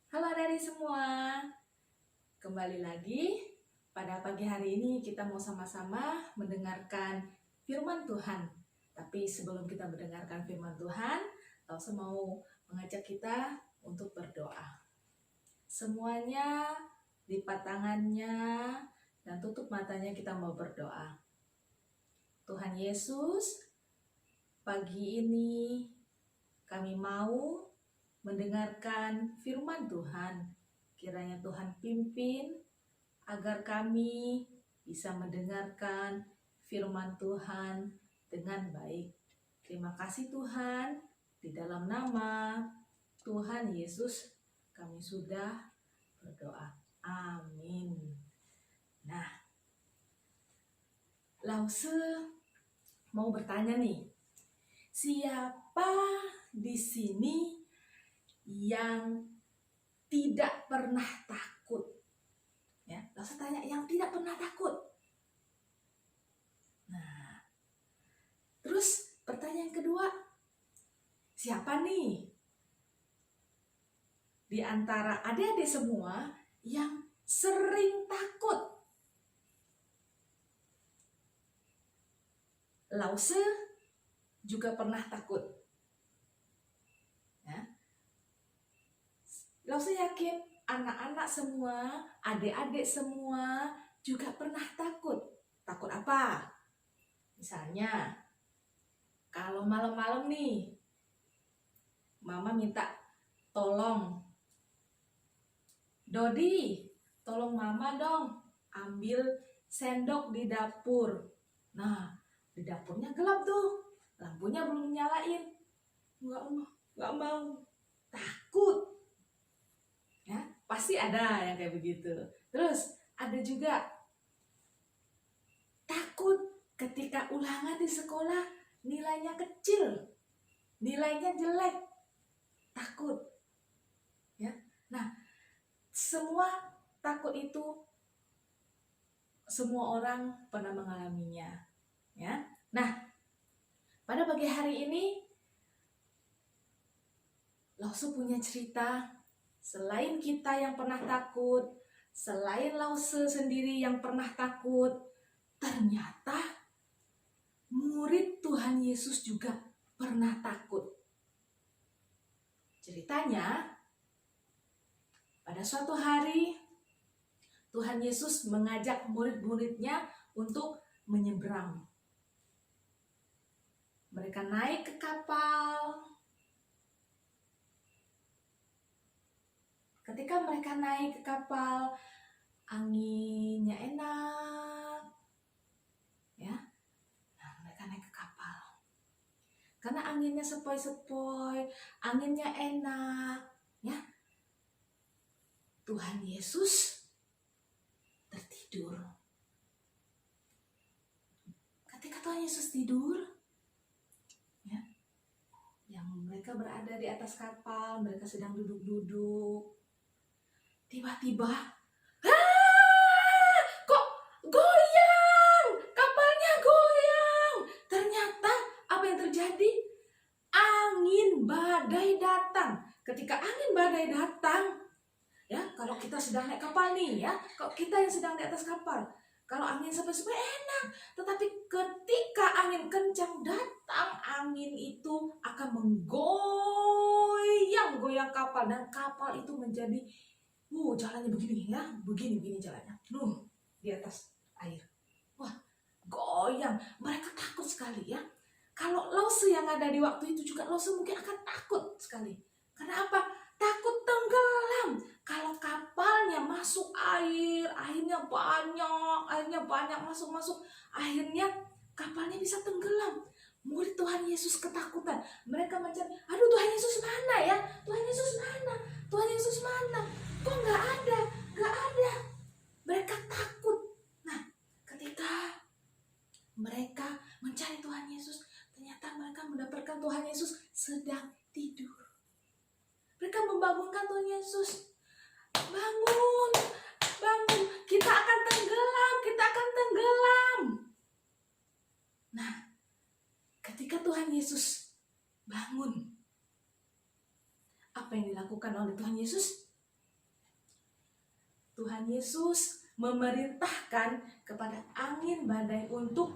Halo adik semua, kembali lagi pada pagi hari ini kita mau sama-sama mendengarkan firman Tuhan. Tapi sebelum kita mendengarkan firman Tuhan, Lause mau mengajak kita untuk berdoa. Semuanya lipat tangannya dan tutup matanya, kita mau berdoa. Tuhan Yesus, pagi ini kami mau mendengarkan firman Tuhan. Kiranya Tuhan pimpin agar kami bisa mendengarkan firman Tuhan dengan baik. Terima kasih Tuhan, di dalam nama Tuhan Yesus kami sudah berdoa. Amin. Nah, Lause mau bertanya nih, siapa di sini yang tidak pernah takut? Ya, Lause tanya yang tidak pernah takut. Nah, terus pertanyaan kedua, siapa nih di antara adik-adik semua yang sering takut? Lause juga pernah takut. Ya. Lause yakin anak-anak semua, adik-adik semua juga pernah takut. Takut apa? Misalnya, kalau malam-malam nih, Mama minta tolong, Dodi, tolong Mama dong, ambil sendok di dapur. Nah, di dapurnya gelap tuh, lampunya belum nyalain. Nggak mau, takut. Ya, pasti ada yang kayak begitu. Terus ada juga takut ketika ulangan di sekolah nilainya kecil, nilainya jelek, takut. Ya, nah semua takut itu semua orang pernah mengalaminya. Ya, nah pada pagi hari ini Lause punya cerita. Selain kita yang pernah takut, selain Lause sendiri yang pernah takut, ternyata murid Tuhan Yesus juga pernah takut. Ceritanya, pada suatu hari Tuhan Yesus mengajak murid-muridnya untuk menyeberang. Mereka naik ke kapal. Ketika mereka naik ke kapal, anginnya enak. Ya. Nah, mereka naik ke kapal. Karena anginnya sepoi-sepoi, anginnya enak, ya. Tuhan Yesus tertidur. Ketika Tuhan Yesus tidur, ya, yang mereka berada di atas kapal, mereka sedang duduk-duduk. Tiba-tiba, kok goyang? Kapalnya goyang. Ternyata apa yang terjadi? Angin badai datang. Ketika angin badai datang, ya, kalau kita sedang naik kapal nih, ya, kalau kita yang sedang di atas kapal, kalau angin sepoi-sepoi enak, tetapi ketika angin kencang datang, angin itu akan menggoyang-goyang kapal, dan kapal itu menjadi jalannya begini, ya, begini jalannya, di atas air. Wah, goyang. Mereka takut sekali, ya. Kalau Lause yang ada di waktu itu juga, Lause mungkin akan takut sekali. Karena apa? Takut tenggelam. Kalau kapalnya masuk air, airnya banyak masuk, akhirnya kapalnya bisa tenggelam. Murid Tuhan Yesus ketakutan. Mereka mencari, aduh Tuhan Yesus mana ya? Tuhan Yesus mana? Tuhan Yesus mana? Kok nggak ada? Mereka takut. Nah, ketika mereka mencari Tuhan Yesus, ternyata mereka mendapatkan Tuhan Yesus sedang tidur. Mereka membangunkan Tuhan Yesus. Bangun, kita akan tenggelam. Nah, ketika Tuhan Yesus bangun, apa yang dilakukan oleh Tuhan Yesus? Tuhan Yesus memerintahkan kepada angin badai untuk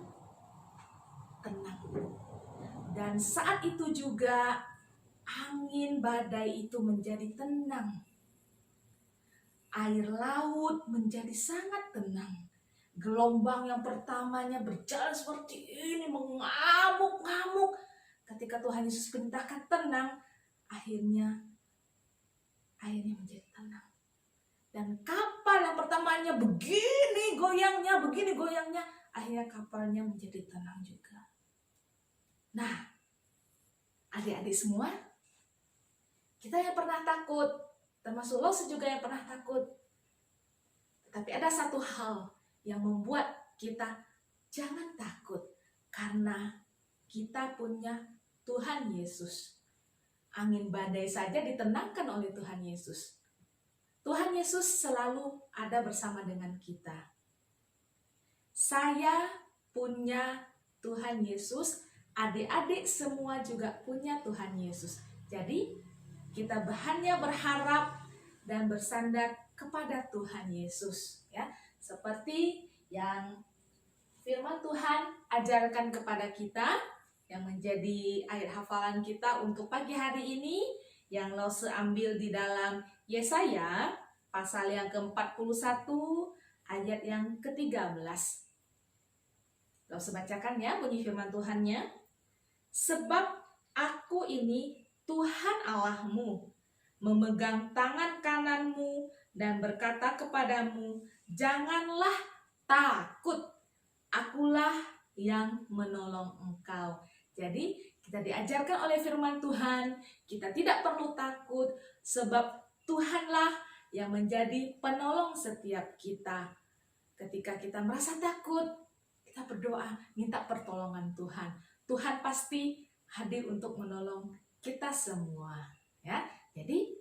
tenang. Dan saat itu juga angin badai itu menjadi tenang. Air laut menjadi sangat tenang. Gelombang yang pertamanya berjalan seperti ini, mengamuk-ngamuk. Ketika Tuhan Yesus perintahkan tenang, akhirnya airnya menjadi tenang. Dan kapal yang pertamanya begini goyangnya, akhirnya kapalnya menjadi tenang juga. Nah, adik-adik semua, kita yang pernah takut, termasuk Lose juga yang pernah takut. Tapi ada satu hal yang membuat kita jangan takut, karena kita punya Tuhan Yesus. Angin badai saja ditenangkan oleh Tuhan Yesus. Tuhan Yesus selalu ada bersama dengan kita. Saya punya Tuhan Yesus, adik-adik semua juga punya Tuhan Yesus. Jadi kita hanya berharap dan bersandar kepada Tuhan Yesus, ya. Seperti yang firman Tuhan ajarkan kepada kita, yang menjadi ayat hafalan kita untuk pagi hari ini, yang Lose ambil di dalam Yesaya pasal yang ke-41 ayat yang ke-13. Lose bacakan ya bunyi firman Tuhannya. Sebab aku ini Tuhan Allahmu, memegang tangan kananmu dan berkata kepadamu, janganlah takut, akulah yang menolong engkau. Jadi kita diajarkan oleh firman Tuhan, kita tidak perlu takut, sebab Tuhanlah yang menjadi penolong setiap kita. Ketika kita merasa takut, kita berdoa, minta pertolongan Tuhan. Tuhan pasti hadir untuk menolong kita semua, ya. Jadi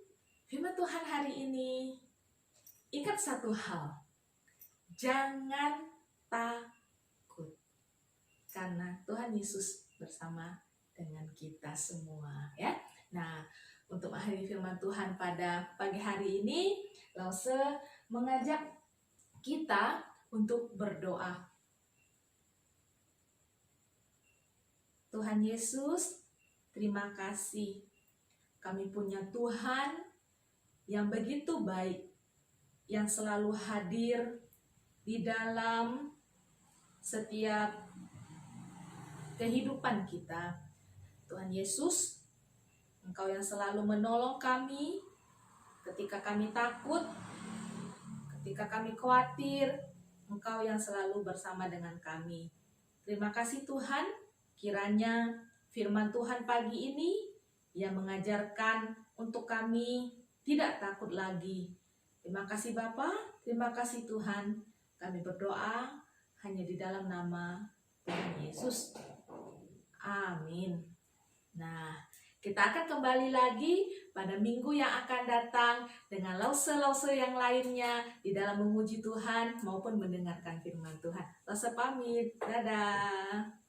firman Tuhan hari ini, ingat satu hal, jangan takut, karena Tuhan Yesus bersama dengan kita semua, ya. Nah, untuk mengakhiri firman Tuhan pada pagi hari ini, Lose mengajak kita untuk berdoa. Tuhan Yesus, terima kasih. Kami punya Tuhan yang begitu baik, yang selalu hadir di dalam setiap kehidupan kita. Tuhan Yesus, Engkau yang selalu menolong kami ketika kami takut, ketika kami khawatir, Engkau yang selalu bersama dengan kami. Terima kasih Tuhan, kiranya firman Tuhan pagi ini yang mengajarkan untuk kami tidak takut lagi. Terima kasih Bapa, terima kasih Tuhan. Kami berdoa hanya di dalam nama Tuhan Yesus. Amin. Nah, kita akan kembali lagi pada minggu yang akan datang dengan Lause-Lause yang lainnya di dalam memuji Tuhan maupun mendengarkan firman Tuhan. Lause pamit, dadah.